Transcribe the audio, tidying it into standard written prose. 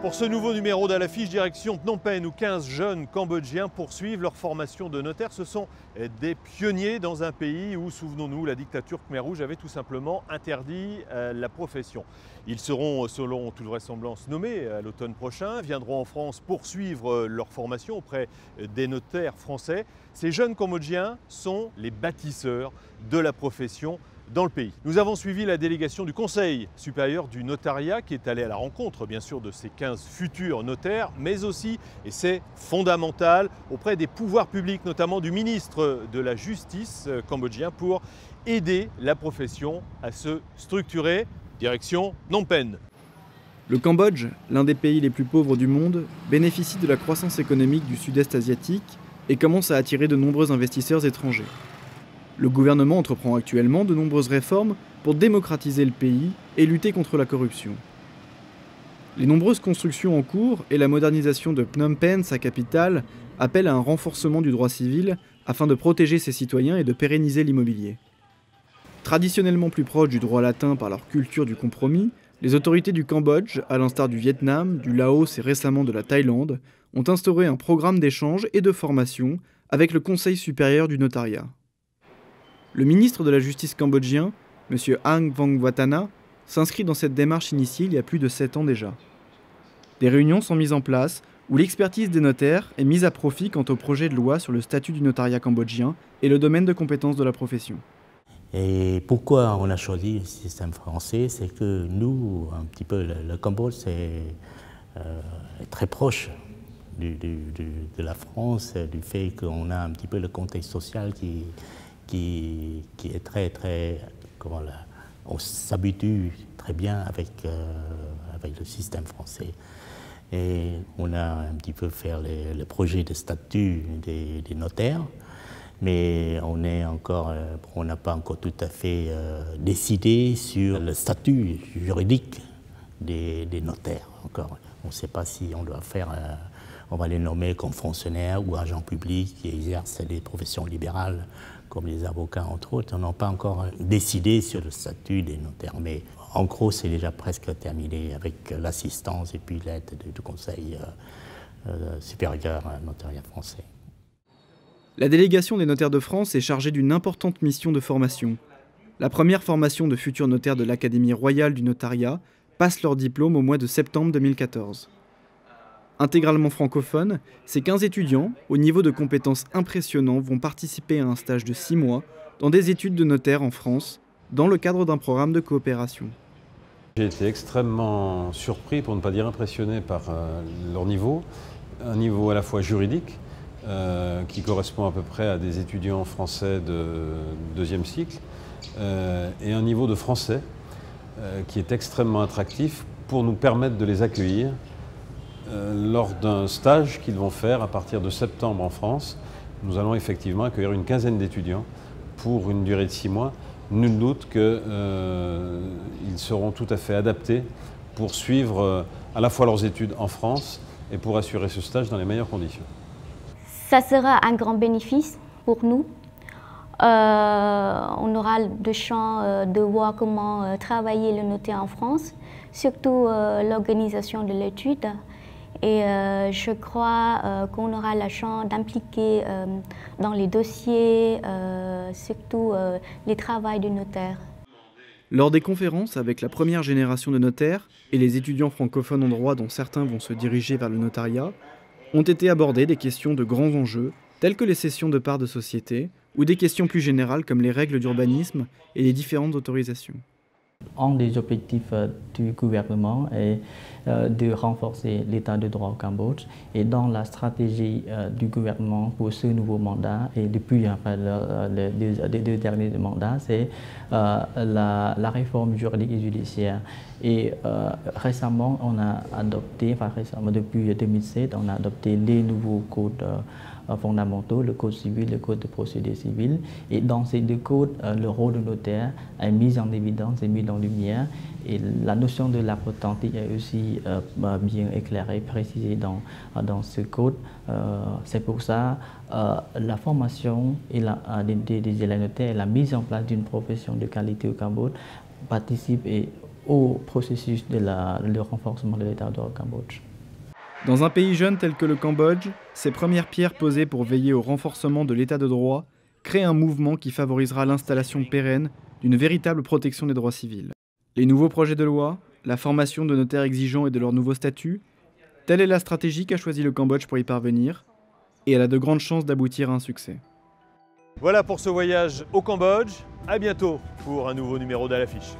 Pour ce nouveau numéro d'À l'affiche, direction Phnom Penh, où 15 jeunes Cambodgiens poursuivent leur formation de notaire. Ce sont des pionniers dans un pays où, souvenons-nous, la dictature Khmer Rouge avait tout simplement interdit la profession. Ils seront, selon toute vraisemblance, nommés à l'automne prochain, viendront en France poursuivre leur formation auprès des notaires français. Ces jeunes Cambodgiens sont les bâtisseurs de la profession dans le pays. Nous avons suivi la délégation du Conseil supérieur du notariat qui est allée à la rencontre, bien sûr, de ces 15 futurs notaires, mais aussi, et c'est fondamental, auprès des pouvoirs publics, notamment du ministre de la Justice cambodgien, pour aider la profession à se structurer. Direction Phnom Penh. Le Cambodge, l'un des pays les plus pauvres du monde, bénéficie de la croissance économique du sud-est asiatique et commence à attirer de nombreux investisseurs étrangers. Le gouvernement entreprend actuellement de nombreuses réformes pour démocratiser le pays et lutter contre la corruption. Les nombreuses constructions en cours et la modernisation de Phnom Penh, sa capitale, appellent à un renforcement du droit civil afin de protéger ses citoyens et de pérenniser l'immobilier. Traditionnellement plus proches du droit latin par leur culture du compromis, les autorités du Cambodge, à l'instar du Vietnam, du Laos et récemment de la Thaïlande, ont instauré un programme d'échange et de formation avec le Conseil supérieur du notariat. Le ministre de la Justice cambodgien, M. Ang Vongwatana, s'inscrit dans cette démarche initiée il y a plus de 7 ans déjà. Des réunions sont mises en place où l'expertise des notaires est mise à profit quant au projet de loi sur le statut du notariat cambodgien et le domaine de compétence de la profession. Et pourquoi on a choisi le système français? C'est que nous, un petit peu, le Cambodge, c'est très proche de la France, du fait qu'on a un petit peu le contexte social qui est très, comment là, on s'habitue très bien avec le système français. Et on a un petit peu fait le projet de statut des notaires, mais on n'a pas encore tout à fait décidé sur le statut juridique des notaires encore. On ne sait pas si on doit faire, on va les nommer comme fonctionnaires ou agents publics qui exercent des professions libérales, comme les avocats, entre autres. On n'a pas encore décidé sur le statut des notaires, mais en gros, c'est déjà presque terminé avec l'assistance et puis l'aide du Conseil supérieur notariat français. La délégation des notaires de France est chargée d'une importante mission de formation. La première formation de futurs notaires de l'Académie royale du notariat passe leur diplôme au mois de septembre 2014. Intégralement francophones, ces 15 étudiants, au niveau de compétences impressionnant, vont participer à un stage de 6 mois dans des études de notaire en France, dans le cadre d'un programme de coopération. J'ai été extrêmement surpris, pour ne pas dire impressionné, par leur niveau, un niveau à la fois juridique, qui correspond à peu près à des étudiants français de deuxième cycle, et un niveau de français qui est extrêmement attractif pour nous permettre de les accueillir lors d'un stage qu'ils vont faire à partir de septembre en France. Nous allons effectivement accueillir une quinzaine d'étudiants pour une durée de 6 mois. Nul doute qu'ils seront tout à fait adaptés pour suivre à la fois leurs études en France et pour assurer ce stage dans les meilleures conditions. Ça sera un grand bénéfice pour nous. On aura de chance de voir comment travailler le notaire en France, surtout l'organisation de l'étude. Et je crois qu'on aura la chance d'impliquer dans les dossiers, surtout les travaux du notaire. Lors des conférences avec la première génération de notaires et les étudiants francophones en droit dont certains vont se diriger vers le notariat, ont été abordées des questions de grands enjeux, telles que les cessions de parts de société, ou des questions plus générales comme les règles d'urbanisme et les différentes autorisations. Un des objectifs du gouvernement est de renforcer l'état de droit au Cambodge, et dans la stratégie du gouvernement pour ce nouveau mandat et depuis les 2 derniers mandats, c'est la réforme juridique et judiciaire. Et récemment, on a adopté, depuis 2007, on a adopté les nouveaux codes fondamentaux, le code civil, le code de procédure civile. Et dans ces 2 codes, le rôle du notaire est mis en évidence, est mis en lumière. Et la notion de l'acte authentique est aussi bien éclairée, précisée dans ce code. C'est pour ça la formation et des élèves notaires et la mise en place d'une profession de qualité au Cambodge participe au processus de renforcement de l'état de droit au Cambodge. Dans un pays jeune tel que le Cambodge, ces premières pierres posées pour veiller au renforcement de l'état de droit créent un mouvement qui favorisera l'installation pérenne d'une véritable protection des droits civils. Les nouveaux projets de loi, la formation de notaires exigeants et de leur nouveau statut, telle est la stratégie qu'a choisi le Cambodge pour y parvenir, et elle a de grandes chances d'aboutir à un succès. Voilà pour ce voyage au Cambodge. À bientôt pour un nouveau numéro d'À l'affiche.